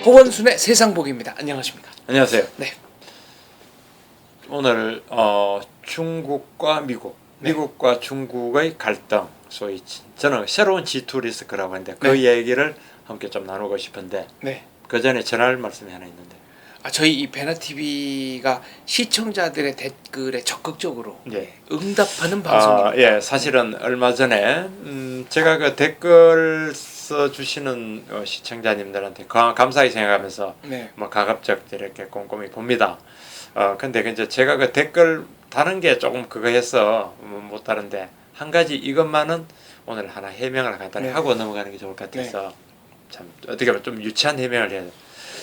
박원순의 세상보기입니다. 안녕하십니까? 안녕하세요. 네. 오늘 중국과 미국, 네. 미국과 중국의 갈등, 소위 저는 새로운 G2 리스크라고 하는데 그 네. 얘기를 함께 좀 나누고 싶은데 네. 그 전에 전할 말씀이 하나 있는데. 저희 이 베나TV가 시청자들의 댓글에 적극적으로 네. 응답하는 방송입니다. 예, 사실은 얼마 전에 제가 그 댓글 써주시는 시청자님들한테 감사히 생각하면서 네. 뭐 가급적 이렇게 꼼꼼히 봅니다. 근데 이제 제가 그 댓글 다른 게 조금 그거 해서 못 다른데 한 가지 이것만은 오늘 하나 해명을 간단히 네. 하고 넘어가는 게 좋을 것 같아서 참 어떻게 보면 좀 유치한 해명을 해야 돼요.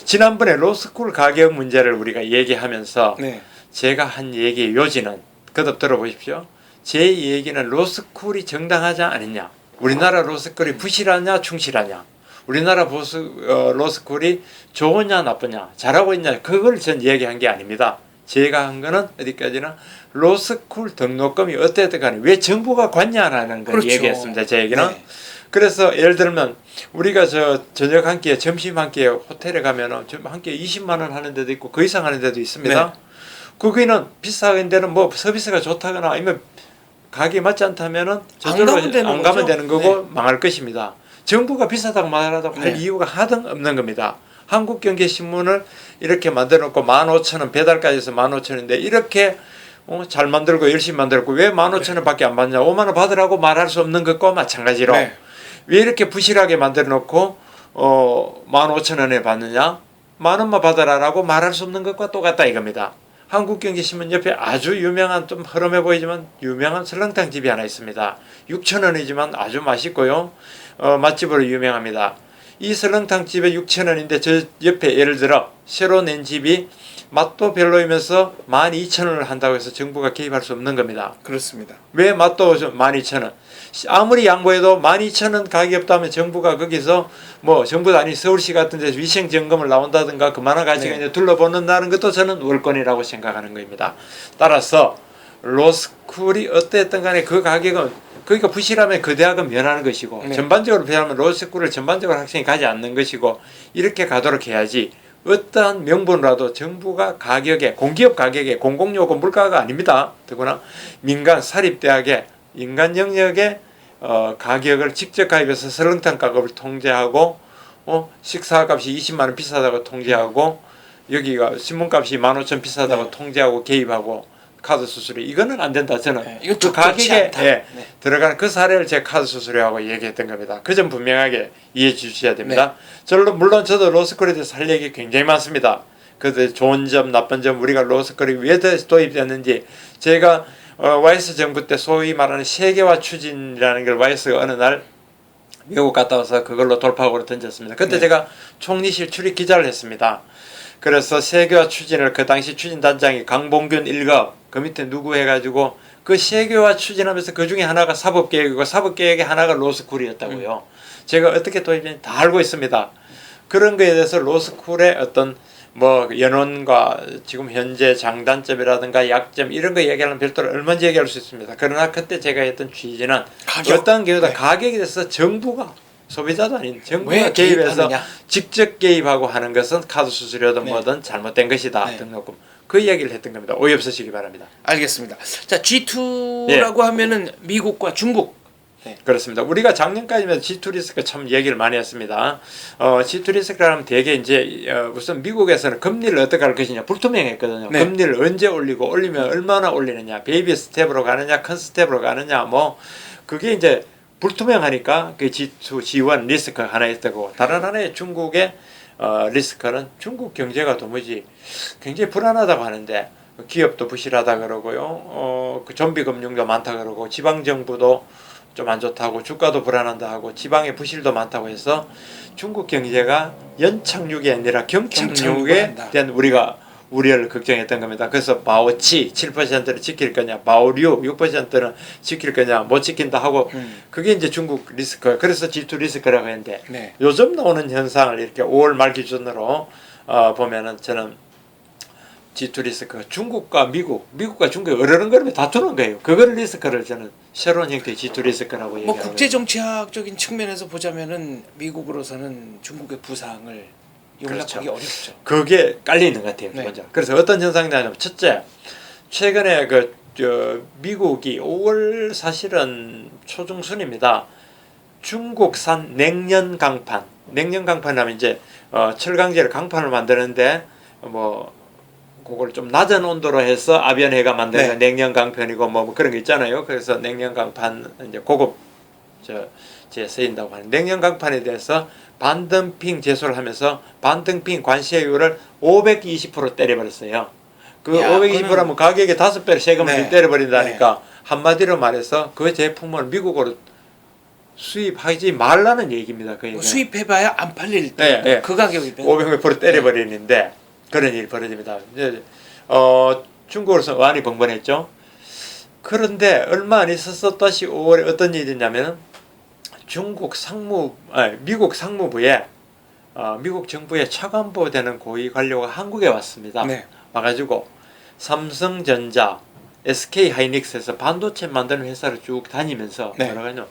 지난번에 로스쿨 가격 문제를 우리가 얘기하면서 네. 제가 한 얘기의 요지는 거듭 들어보십시오. 제 얘기는 로스쿨이 정당하지 않느냐, 우리나라 로스쿨이 부실하냐 충실하냐, 우리나라 로스쿨이 좋으냐 나쁘냐, 잘하고 있냐, 그걸 전 얘기한 게 아닙니다. 제가 한 거는 어디까지나 로스쿨 등록금이 어땠든 간에 왜 정부가 관여하는 걸 그렇죠. 얘기했습니다. 제 얘기는. 네. 그래서 예를 들면 우리가 저녁 한 끼에 점심 한 끼에 호텔에 가면은 한 끼에 20만 원 하는 데도 있고 그 이상 하는 데도 있습니다. 네. 거기는 비싼 데는 뭐 서비스가 좋다거나 아니면 가격이 맞지 않다면은 저절로 안 가면 되는 거고 네. 망할 것입니다. 정부가 비싸다고 말하다고 할 네. 이유가 하등 없는 겁니다. 한국경제신문을 이렇게 만들어 놓고 15,000원 배달까지 해서 15,000원인데 이렇게 잘 만들고 열심히 만들고 왜 15,000원밖에 안 받냐, 5만 원 받으라고 말할 수 없는 것과 마찬가지로 네. 왜 이렇게 부실하게 만들어 놓고 15,000원에 받느냐, 10,000원만 받으라라고 말할 수 없는 것과 똑같다 이겁니다. 한국경제신문 옆에 아주 유명한, 좀 허름해 보이지만 유명한 설렁탕 집이 하나 있습니다. 6,000원이지만 아주 맛있고요, 맛집으로 유명합니다. 이 설렁탕 집에 6,000원인데 저 옆에 예를 들어 새로 낸 집이 맛도 별로이면서 12,000원을 한다고 해서 정부가 개입할 수 없는 겁니다. 그렇습니다. 왜 맛도 12,000원? 아무리 양보해도 12,000원 가격이 없다면 정부가 거기서 뭐 정부도 아닌 서울시 같은 데서 위생 점검을 나온다든가 그만한 가치가 네. 이제 둘러보는다는 것도 저는 월권이라고 생각하는 겁니다. 따라서 로스쿨이 어땠든 간에 그 가격은, 그러니까 부실하면 그 대학은 면하는 것이고 네. 전반적으로 비하면 로스쿨을 전반적으로 학생이 가지 않는 것이고 이렇게 가도록 해야지, 어떠한 명분으로라도 정부가 가격에, 공기업 가격에, 공공요금 물가가 아닙니다. 더구나 민간 사립대학의 인간 영역의 가격을 직접 가입해서 설렁탕 가격을 통제하고 식사값이 20만 원 비싸다고 통제하고 여기가 신문값이 15,000원 비싸다고 네. 통제하고 개입하고 카드 수수료, 이거는 안 된다. 저는 네. 이건 그 가격에 네. 들어가는 그 사례를 제 카드 수수료하고 얘기했던 겁니다. 그 점 분명하게 이해해 주셔야 됩니다. 물론 저도 로스쿨에 대해서 할 얘기 굉장히 많습니다. 그 좋은 점, 나쁜 점, 우리가 로스쿨이 왜 도입됐는지, 제가 YS 정부 때 소위 말하는 세계화 추진이라는 걸 YS가 어느 날 미국 갔다 와서 그걸로 돌파구로 던졌습니다. 그때 네. 제가 총리실 출입 기자를 했습니다. 그래서 세계화 추진을 그 당시 추진단장이 강봉균 1급, 그 밑에 누구 해가지고 그 세계화 추진하면서 그 중에 하나가 사법개혁이고 사법개혁의 하나가 로스쿨이었다고요. 제가 어떻게 도입했는지 다 알고 있습니다. 그런 거에 대해서 로스쿨의 어떤 뭐 연원과 지금 현재 장단점이라든가 약점 이런 거 얘기하면 별도로 얼마든지 얘기할 수 있습니다. 그러나 그때 제가 했던 취지는 어떤 경우다 가격에 대해서 정부가, 소비자도 아닌 정부가 개입해서 직접 개입하고 하는 것은 카드 수수료든 뭐든 잘못된 것이다. 등록금. 그 이야기를 했던 겁니다. 오해 없으시기 바랍니다. 알겠습니다. 자, G2라고 하면은 미국과 중국. 그렇습니다. 우리가 작년까지면 G2 리스크 참 얘기를 많이 했습니다. G2 리스크라면 대개 이제 우선 미국에서는 금리를 어떻게 할 것이냐 불투명했거든요. 네. 금리를 언제 올리고 올리면 얼마나 올리느냐, 베이비 스텝으로 가느냐, 큰 스텝으로 가느냐, 뭐 그게 이제 불투명하니까 그 G2, G1 리스크가 하나 있다고. 다른 하나의 중국의 리스크는 중국 경제가 도무지 굉장히 불안하다고 하는데 기업도 부실하다 그러고요. 그 좀비 금융도 많다 그러고 지방 정부도 좀 안 좋다고, 주가도 불안한다 하고 지방의 부실도 많다고 해서 중국 경제가 연착륙이 아니라 경착륙에 대한 우리가 우려를 걱정했던 겁니다. 그래서 마오치 7%를 지킬 거냐, 마오류 6%는 지킬 거냐, 못 지킨다 하고 그게 이제 중국 리스크. 그래서 G2 리스크라고 했는데 요즘 나오는 현상을 이렇게 5월 말 기준으로 보면은 저는 G2 리스크, 중국과 미국과 중국이 어르렁거리며 다투는 거예요. 그걸 리스크를 저는 새로운 형태의 G2 리스크라고 얘기하고. 국제 정치학적인 측면에서 보자면은 미국으로서는 중국의 부상을 용납하기 어렵죠. 그게 깔려 있는 것 같아요. 네. 먼저. 그래서 어떤 현상이 나냐면 첫째, 최근에 미국이 5월 사실은 초중순입니다. 중국산 냉연 강판, 냉연 강판하면 이제 철강제를 강판을 만드는데 뭐 그걸 좀 낮은 온도로 해서 아비안해가 만드는 네. 냉연 강판이고 뭐 그런 거 있잖아요. 그래서 냉연 강판 이제 고급 제 쓰인다고 하는 냉연 강판에 대해서 반덤핑 제소를 하면서 반덤핑 관세율을 520% 때려버렸어요. 그 야, 520%하면 가격의 5배를 세금을 네. 때려버린다니까 한마디로 말해서 그 제품을 미국으로 수입하지 말라는 얘기입니다. 그 뭐 얘기는. 수입해봐야 안 팔릴 때 네, 네. 그 가격이면 500% 때려버리는데 그런 일이 벌어집니다. 이제 중국으로서 의안이 번번했죠. 그런데 얼마 안 있어서 다시 5월에 어떤 일이 있냐면 미국 상무부에 미국 정부의 차관보 되는 고위 관료가 한국에 왔습니다. 네. 와가지고 삼성전자, SK 하이닉스에서 반도체 만드는 회사를 쭉 다니면서 네. 뭐라고 하냐면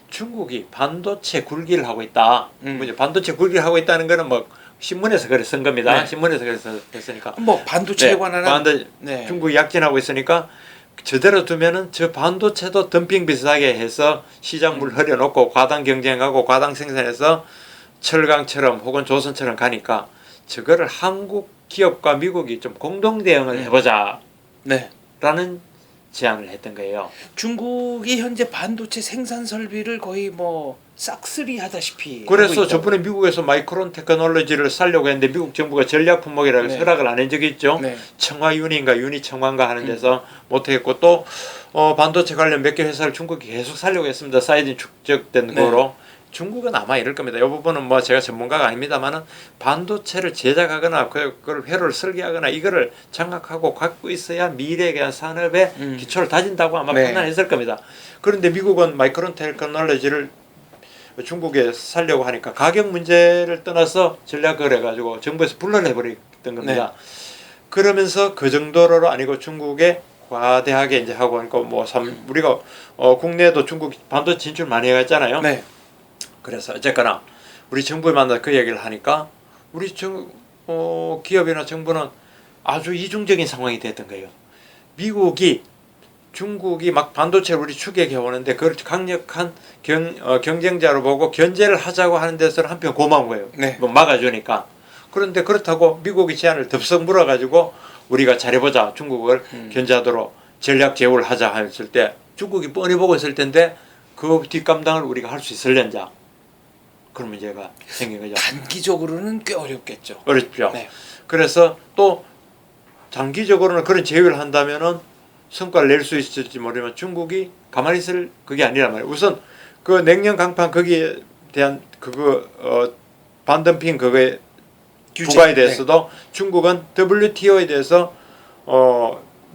중국이 반도체 굴기를 하고 있다. 음. 반도체 굴기를 하고 있다는 거는 뭐 신문에서 그래 쓴 겁니다. 네. 신문에서 그래서 했으니까. 뭐 반도체에 관한 네. 중국이 약진하고 있으니까 저대로 두면은 저 반도체도 덤핑 비슷하게 해서 시장물 흐려놓고 과당 경쟁하고 과당 생산해서 철강처럼 혹은 조선처럼 가니까 저거를 한국 기업과 미국이 좀 공동 대응을 해보자. 네. 라는 제안을 했던 거예요. 중국이 현재 반도체 생산 설비를 거의 뭐 싹쓸이 하다시피 그래서 하고 저번에 미국에서 마이크론 테크놀로지를 살려고 했는데 미국 정부가 전략 품목이라고 네. 허락을 안 한 적이 있죠. 네. 청화윤인가 윤희청화인가 하는 데서 못했고 또 반도체 관련 몇 개 회사를 중국이 계속 살려고 했습니다. 사이즈 축적된 네. 거로. 중국은 아마 이럴 겁니다. 이 부분은 뭐 제가 전문가가 아닙니다만은 반도체를 제작하거나 그걸 회로를 설계하거나 이거를 장악하고 갖고 있어야 미래에 대한 산업의 기초를 다진다고 아마 네. 판단했을 겁니다. 그런데 미국은 마이크론 테크놀로지를 중국에 살려고 하니까 가격 문제를 떠나서 전략을 해가지고 정부에서 불러내버렸던 겁니다. 네. 그러면서 그 정도로 아니고 중국에 과대하게 이제 하고 하니까 뭐 우리가 국내에도 중국 반도체 진출 많이 해갔잖아요. 네. 그래서 어쨌거나 우리 정부에 만나 그 얘기를 하니까 우리 기업이나 정부는 아주 이중적인 상황이 됐던 거예요. 중국이 막 반도체를 우리 추격해 오는데 그걸 강력한 경쟁자로 보고 견제를 하자고 하는 데서는 한편 고마운 거예요. 네. 뭐 막아주니까. 그런데 그렇다고 미국이 제안을 덥석 물어가지고 우리가 잘해보자 중국을 견제하도록 전략 제휴를 하자 했을 때 중국이 뻔히 보고 있을 텐데 그 뒷감당을 우리가 할 수 있을련자 그런 문제가 생긴 거죠. 단기적으로는 꽤 어렵겠죠. 어렵죠. 네. 그래서 또 장기적으로는 그런 제휴를 한다면은 성과를 낼 수 있을지 모르지만 중국이 가만히 있을 그게 아니란 말이에요. 우선 그 냉연 강판 거기에 대한 반덤핑 그거에 부과에 대해서도 네. 중국은 WTO에 대해서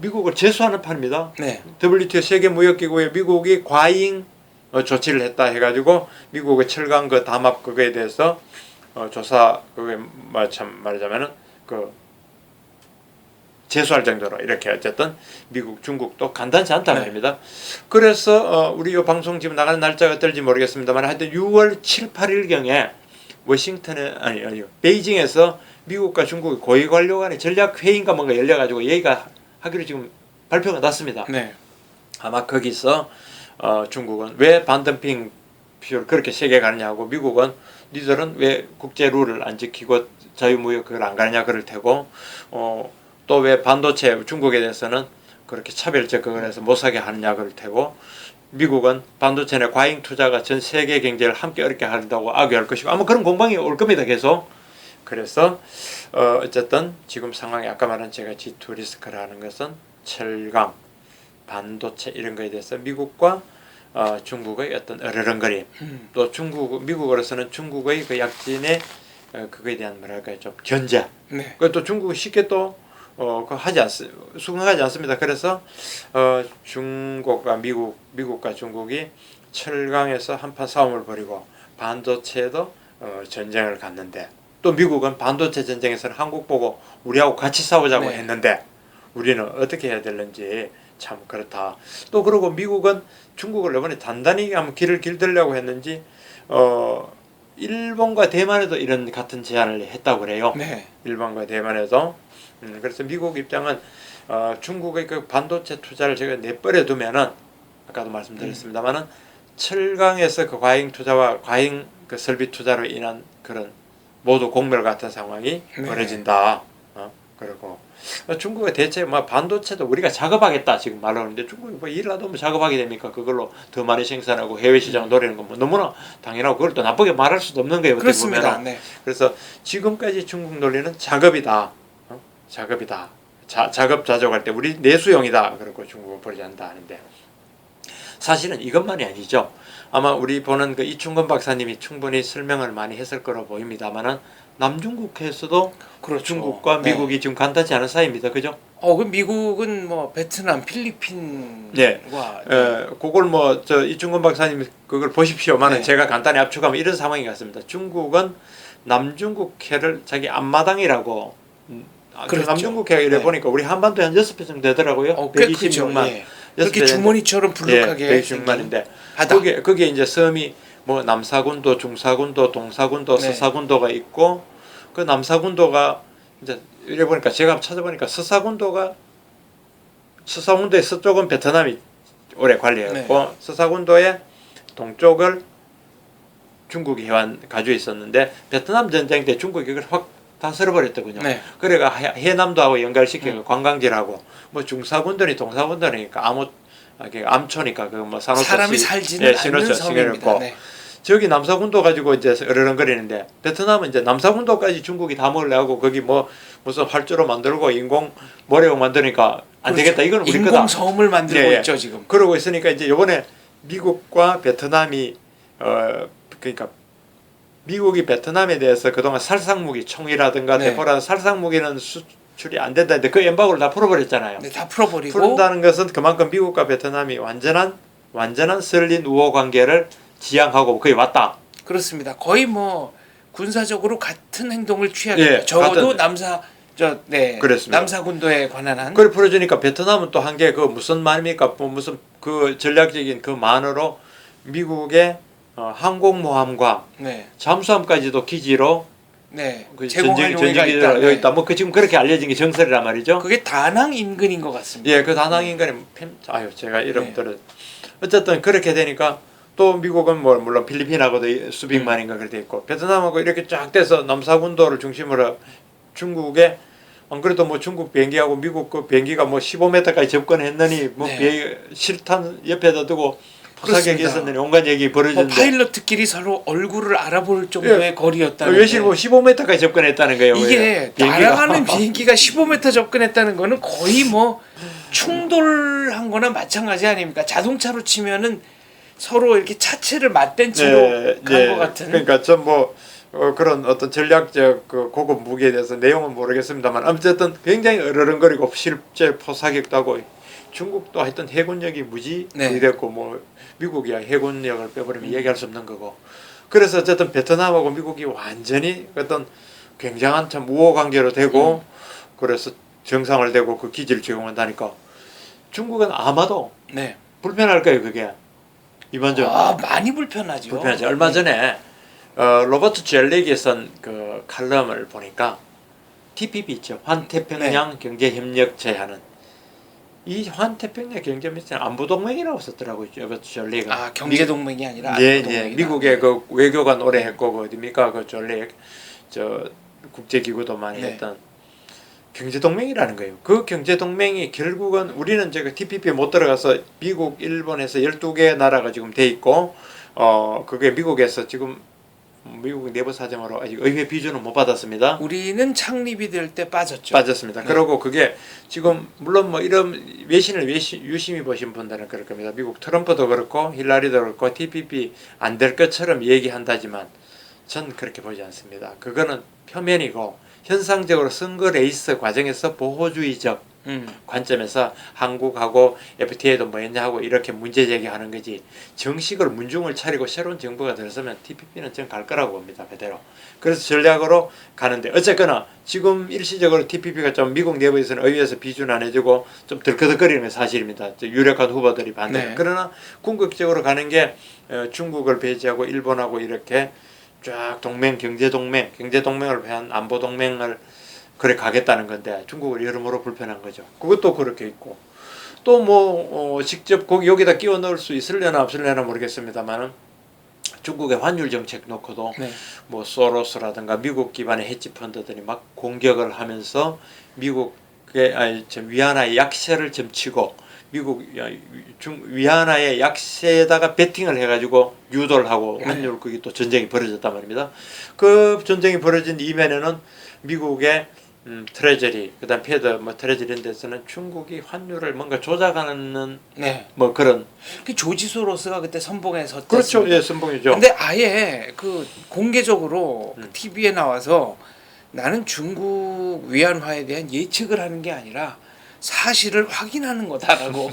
미국을 제소하는 판입니다. 네. WTO 세계무역기구에 미국이 과잉 조치를 했다 해가지고 미국의 철강 그 담합 그거에 대해서 조사 그게 말하자면은 그 제소할 정도로 이렇게 어쨌든 미국 중국도 간단치 않단 말입니다. 그래서 우리 이 방송 지금 나가는 날짜가 어떨지 모르겠습니다만 하여튼 6월 7, 8일경에 워싱턴에 아니요 베이징에서 미국과 중국의 고위 관료 간의 전략 회의인가 뭔가 열려가지고 얘기가 하기로 지금 발표가 났습니다. 네. 아마 거기서 중국은 왜 반덤핑 비율을 그렇게 세게 가느냐고 미국은 니들은 왜 국제 룰을 안 지키고 자유무역 그걸 안 가느냐 그럴 테고 또 왜 반도체 중국에 대해서는 그렇게 차별적 그걸 해서 못 사게 하느냐 그럴 테고 미국은 반도체 내 과잉 투자가 전 세계 경제를 함께 어렵게 한다고 악유할 것이고 아마 그런 공방이 올 겁니다 계속. 그래서 어쨌든 지금 상황이 아까 말한 제가 G2 리스크라는 것은 철강, 반도체 이런 거에 대해서 미국과 중국의 어떤 어르렁거림 또 미국으로서는 중국의 그 약진의 그거에 대한 뭐랄까요 좀 견제. 네. 그것도 중국은 쉽게 또 수긍하지 않습니다. 그래서 중국과 미국과 중국이 철강에서 한판 싸움을 벌이고 반도체에도 전쟁을 갔는데 또 미국은 반도체 전쟁에서는 한국 보고 우리하고 같이 싸우자고 네. 했는데 우리는 어떻게 해야 되는지 참 그렇다. 또 그리고 미국은 중국을 이번에 단단히 한번 길을 길들려고 했는지 일본과 대만에도 이런 같은 제안을 했다고 그래요. 네. 일본과 대만에도. 그래서 미국 입장은 중국의 그 반도체 투자를 제가 내버려 두면은 아까도 말씀드렸습니다만은 철강에서 그 과잉 투자와 과잉 그 설비 투자로 인한 그런 모두 공멸 같은 상황이 네. 벌어진다. 그리고 중국의 대체 뭐 반도체도 우리가 작업하겠다 지금 말하는데 중국이 뭐 일하도 뭐 작업하게 됩니까? 그걸로 더 많이 생산하고 해외 시장 노리는 건 뭐 너무나 당연하고 그걸 또 나쁘게 말할 수도 없는 거예요. 어떻게 그렇습니다. 보면은. 네. 그래서 지금까지 중국 논리는 작업이다. 작업이다. 작업 자족할 때 우리 내수용이다. 그렇고 중국은 버리지 않는다 하는데 사실은 이것만이 아니죠. 아마 우리 보는 그 이충건 박사님이 충분히 설명을 많이 했을 거로 보입니다만은 남중국해에서도 그렇죠. 중국과 네. 미국이 지금 간단치 않은 사이입니다. 그죠? 그 미국은 뭐 베트남, 필리핀과 네. 그걸 뭐 저 이충건 박사님 그걸 보십시오만은 네. 제가 간단히 압축하면 이런 상황이 같습니다. 중국은 남중국해를 자기 앞마당이라고 그렇죠. 남중국해가 이래 네. 보니까 우리 한반도에 한 6배 정도 되더라고요. 꽤 크죠. 126만. 예. 그렇게 주머니처럼 불룩하게 예, 126만인데 바다. 거기에 이제 섬이 뭐 남사군도, 중사군도, 동사군도, 네. 서사군도가 있고 그 남사군도가 이제 이래 보니까 제가 찾아보니까 서사군도의 서쪽은 베트남이 오래 관리했고 네. 서사군도의 동쪽을 중국이 가지고 있었는데 베트남 전쟁 때 중국이 이걸 확 다스려버렸더군요. 네. 그래가 해남도 하고 연결시키고 관광지라고 뭐 중사군도니 동사군도니까 암초니까 그 뭐 산호초 사람이 살지는 않는 섬입니다. 네. 저기 남사군도 가지고 이제 어르렁거리는데 베트남은 이제 남사군도까지 중국이 다 먹으려 하고 거기 뭐 무슨 활주로 만들고 인공 모래용 만드니까 안 그렇죠. 되겠다. 이건 우리 거다. 인공 섬을 만들고 예, 예. 있죠 지금. 그러고 있으니까 이제 이번에 미국과 베트남이 그러니까 미국이 베트남에 대해서 그동안 살상무기 총이라든가 네. 대포라든 살상무기는 수출이 안 된다는데 그 엠바고를 다 풀어버렸잖아요. 네, 다 풀어버리고 푼다는 것은 그만큼 미국과 베트남이 완전한 설린 우호 관계를 지향하고 거의 왔다. 그렇습니다. 거의 뭐 군사적으로 같은 행동을 취하겠죠. 예, 적어도 같은- 그렇습니다. 남사군도에 관한 한 그걸 풀어주니까 베트남은 또 한 게 그 무슨 말입니까? 뭐 무슨 그 전략적인 그 만으로 미국의 항공모함과 네. 잠수함까지도 기지로 네. 그 제공할 용의가 전쟁기지로 있다. 여기 있다. 뭐 그 지금 그렇게 알려진 게 정설이란 말이죠. 그게 다낭 인근인 것 같습니다. 예, 그 다낭 인간의 제가 네. 이름들을 어쨌든 그렇게 되니까 또 미국은 뭐 물론 필리핀하고도 수백만인가 그렇게 있고 베트남하고 이렇게 쫙 돼서 남사군도를 중심으로 중국에 안 그래도 뭐 중국 비행기하고 미국 그 비행기가 뭐 15m까지 접근했느니 뭐 네. 실탄 옆에다 두고 포사격이 그렇습니다. 있었느니 온갖 얘기 벌어졌는데 파일럿들끼리 서로 얼굴을 알아볼 정도의 거리였다는 외실 뭐 15m까지 접근했다는 거예요. 이게 날아가는 비행기가 15m 접근했다는 거는 거의 뭐 충돌한 거나 마찬가지 아닙니까? 자동차로 치면은 서로 이렇게 차체를 맞댄 채로 간 것 같은. 그러니까 전 뭐 그런 어떤 전략적 그 고급 무기에 대해서 내용은 모르겠습니다만 어쨌든 굉장히 어르렁거리고 실제 포사격도 하고 중국도 하여튼 해군력이 무지 네. 됐고 뭐 미국이 해군력을 빼버리면 얘기할 수 없는 거고 그래서 어쨌든 베트남하고 미국이 완전히 어떤 굉장한 참 우호 관계로 되고 그래서 정상을 되고 그 기지를 제공한다니까 중국은 아마도 네. 불편할 거예요 그게 이번적으로 많이 불편하죠. 불편하죠. 얼마 전에 로버트 젤렉이 쓴 그 칼럼을 보니까 TPP 있죠. 환태평양 경제협력체 하는 이 환태평양 경제협력체는 안보동맹이라고 썼더라고요. 로버트 젤렉은. 경제동맹이 아니라 예, 안보동맹이다. 미국의 그 외교관 오래 했고 그 어디입니까 그 젤렉 저 국제기구도 많이 네. 했던 경제동맹이라는 거예요. 그 경제동맹이 결국은 우리는 제가 TPP에 못 들어가서 미국, 일본에서 12개 나라가 지금 돼 있고 그게 미국에서 지금 미국 내부 사정으로 아직 의회 비준은 못 받았습니다. 우리는 창립이 될 때 빠졌죠. 빠졌습니다. 네. 그리고 그게 지금 물론 뭐 이런 외신을 유심히 보신 분들은 그럴 겁니다. 미국 트럼프도 그렇고 힐라리도 그렇고 TPP 안 될 것처럼 얘기한다지만 전 그렇게 보지 않습니다. 그거는 표면이고 현상적으로 선거 레이스 과정에서 보호주의적 관점에서 한국하고 FTA도 뭐였냐 하고 이렇게 문제 제기하는 거지 정식으로 문중을 차리고 새로운 정부가 들어서면 TPP는 전 갈 거라고 봅니다. 그대로. 그래서 전략으로 가는데 어쨌거나 지금 일시적으로 TPP가 좀 미국 내부에서는 의회에서 비준 안 해주고 좀 덜커덕거리는 게 사실입니다. 유력한 후보들이 반대. 네. 그러나 궁극적으로 가는 게 중국을 배제하고 일본하고 이렇게 쫙 동맹, 경제 동맹을 위한 안보 동맹을 그래 가겠다는 건데 중국을 여러모로 불편한 거죠. 그것도 그렇게 있고 또 뭐 직접 거기 여기다 끼워 넣을 수 있을려나 없을려나 모르겠습니다만은 중국의 환율 정책 놓고도 네. 뭐 소로스라든가 미국 기반의 헤지 펀드들이 막 공격을 하면서 미국의 위안화의 약세를 점치고 미국 위안화의 약세에다가 베팅을 해가지고 유도를 하고 환율 그게 또 전쟁이 벌어졌단 말입니다. 그 전쟁이 벌어진 이면에는 미국의 트레저리 그다음 페드 뭐 트레저리 데서는 중국이 환율을 뭔가 조작하는 네. 뭐 그런 그 조지 소로스가 그때 선봉에 섰죠. 그렇죠. 예, 선봉이죠. 근데 아예 그 공개적으로 TV에 나와서 나는 중국 위안화에 대한 예측을 하는 게 아니라 사실을 확인하는 거다라고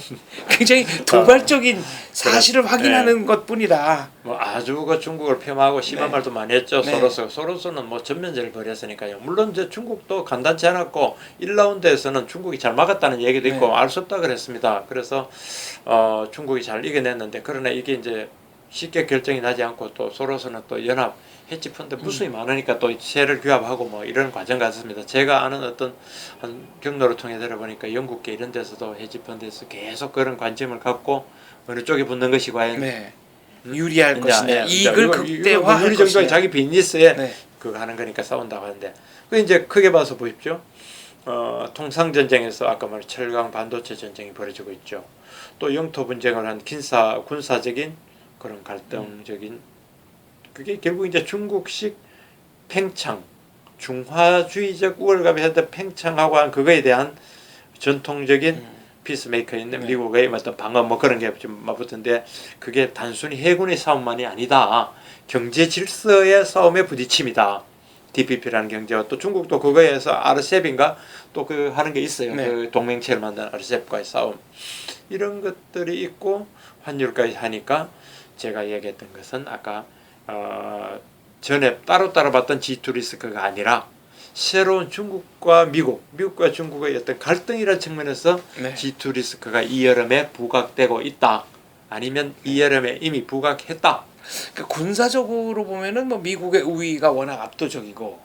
굉장히 도발적인 사실을 확인하는 것뿐이다. 뭐 아주 그 중국을 폄하하고 심한 네. 말도 많이 했죠. 네. 소로스는 뭐 전면제를 벌였으니까요. 물론 이제 중국도 간단치 않았고 1라운드에서는 중국이 잘 막았다는 얘기도 있고 네. 알 수 없다 그랬습니다. 그래서 중국이 잘 이겨냈는데 그러나 이게 이제 쉽게 결정이 나지 않고 또 소로스는 또 연합 헤지 펀드 무수히 많으니까 또 세를 규합하고 뭐 이런 과정 같습니다. 제가 아는 어떤 한 경로를 통해 들어보니까 영국계 이런 데서도 헤지 펀드에서 계속 그런 관심을 갖고 어느 쪽에 붙는 것이 과연 네. 유리할 것이냐, 이제 이익을 이거 극대화할 유리 정도의 것이냐. 자기 비즈니스에 네. 그거 하는 거니까 싸운다고 하는데 그 이제 크게 봐서 보십시오. 통상 전쟁에서 아까 말한 철강 반도체 전쟁이 벌어지고 있죠. 또 영토 분쟁을 한 군사적인 그런 갈등적인 그게 결국 이제 중국식 팽창 중화주의적 우월감이 했던 팽창하고 한 그거에 대한 전통적인 피스메이커인 네. 미국의 어떤 방어 뭐 그런 게 좀 맞붙은데 그게 단순히 해군의 싸움만이 아니다. 경제 질서의 싸움의 부딪힘이다. DPP라는 경제와 또 중국도 그거에서 RCEP인가 또 그 하는 게 있어요. 네. 그 동맹체를 만든 RCEP과의 싸움 이런 것들이 있고 환율까지 하니까 제가 얘기했던 것은 아까 전에 따로 봤던 G2 리스크가 아니라 새로운 중국과 미국과 중국의 어떤 갈등이라는 측면에서 네. G2 리스크가 이 여름에 부각되고 있다. 아니면 이 여름에 이미 부각했다. 그러니까 군사적으로 보면은 뭐 미국의 우위가 워낙 압도적이고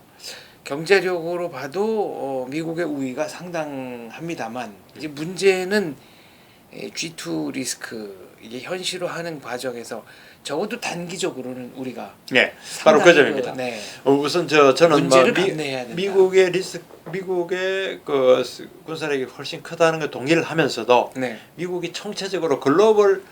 경제력으로 봐도 미국의 우위가 상당합니다만 이제 문제는 G2 리스크 이게 현실화하는 과정에서 적어도 단기적으로는 우리가 네, 바로 그 점입니다. 네. 우선 저는 문제를 감내해야 된다. 미국의 그 군사력이 훨씬 크다는 걸 동의를 하면서도 네. 미국이 총체적으로 글로벌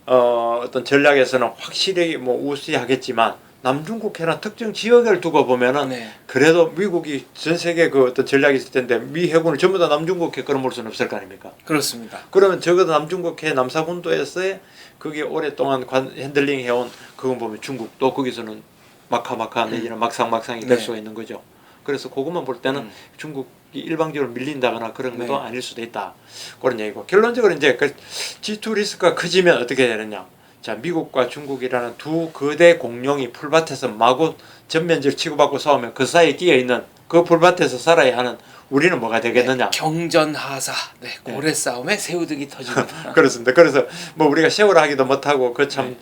어떤 전략에서는 확실히 뭐 우세하겠지만 남중국해나 특정 지역을 두고 보면은 네. 그래도 미국이 전 세계 그 어떤 전략이 있을 텐데 미 해군을 전부 다 남중국해 끌어모을 수는 없을 거 아닙니까? 그렇습니다. 그러면 적어도 남중국해 남사군도에서의 그게 오랫동안 핸들링 해온 그건 보면 중국도 거기서는 마카마카 내지는 막상막상이 될 네. 수가 있는 거죠. 그래서 그것만 볼 때는 중국이 일방적으로 밀린다거나 그런 것도 네. 아닐 수도 있다. 그런 얘기고 결론적으로 이제 그 G2 리스크가 커지면 어떻게 되느냐. 자, 미국과 중국이라는 두 거대 공룡이 풀밭에서 마구 전면질 치고받고 싸우면 그 사이에 끼어 있는 그 풀밭에서 살아야 하는 우리는 뭐가 되겠느냐. 네. 경전하사 네. 고래 싸움에 새우등이 터집니다. 그렇습니다. 그래서 뭐 우리가 세월을 하기도 못하고 그 참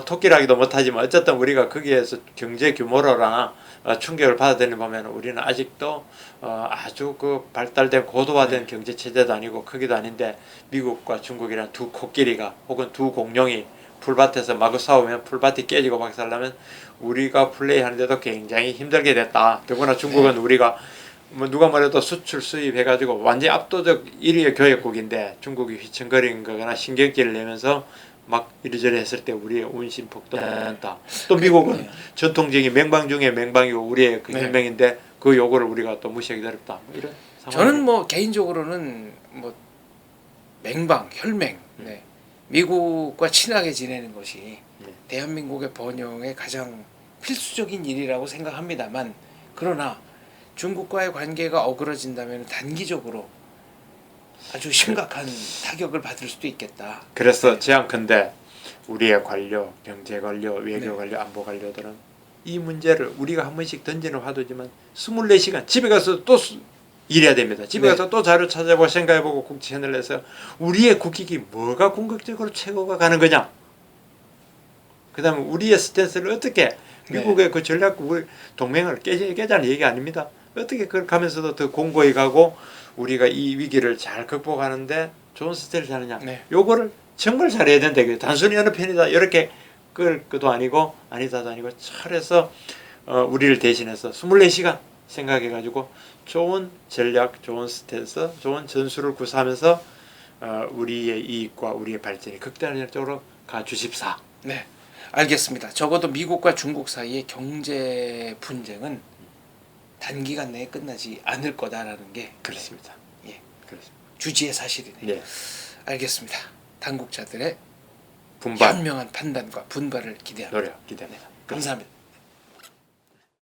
토끼를 하기도 못하지만 어쨌든 우리가 거기에서 경제 규모로나 충격을 받아들이는 보면 우리는 아직도 아주 그 발달된 고도화된 경제 체제도 아니고 크기도 아닌데 미국과 중국이란 두 코끼리가 혹은 두 공룡이 풀밭에서 마구 싸우면 풀밭이 깨지고 박살나면 우리가 플레이하는데도 굉장히 힘들게 됐다. 더구나 중국은 우리가 뭐 누가 뭐래도 수출 수입해가지고 완전히 압도적 1위의 교역국인데 중국이 휘청거리는 거거나 신경질을 내면서 막 이리저리 했을 때 우리의 운신폭도 많다. 또 미국은 전통적인 맹방 중에 맹방이고 우리의 그 혈맹인데 그 요구를 우리가 또 무시하기 어렵다. 뭐 이런 저는 뭐 개인적으로는 뭐 맹방, 혈맹, 네. 미국과 친하게 지내는 것이 대한민국의 번영의 가장 필수적인 일이라고 생각합니다만 그러나 중국과의 관계가 어그러진다면 단기적으로 아주 심각한 타격을 받을 수도 있겠다. 그래서 제안컨대 우리의 관료, 경제 관료, 외교 관료, 안보 관료들은 이 문제를 우리가 한 번씩 던지는 화두지만 24시간 집에 가서 또 일해야 됩니다. 집에 가서 또 자료 찾아보고 생각해보고 국제 채널에서 우리의 국익이 뭐가 궁극적으로 최고가 가는 거냐. 그 다음에 우리의 스탠스를 어떻게 네. 미국의 그 전략 동맹을 깨자는 얘기 아닙니다. 어떻게 그렇게 하면서도 더 공고히 가고 우리가 이 위기를 잘 극복하는데 좋은 스타일을 하느냐. 네. 요거를 정말 잘해야 된다. 단순히 어느 편이다 이렇게 끌 것도 아니고 아니다도 아니고 잘해서 우리를 대신해서 24시간 생각해가지고 좋은 전략, 좋은 스탠스, 좋은 전술을 구사하면서 우리의 이익과 우리의 발전이 극단적으로 가주십사. 네, 알겠습니다. 적어도 미국과 중국 사이의 경제 분쟁은 단기간 내에 끝나지 않을 거다라는 게 그렇습니다. 예, 그렇습니다. 주지의 사실이네요. 네. 알겠습니다. 당국자들의 분발, 현명한 판단과 분발을 기대합니다. 노력 기대합니다. 감사합니다.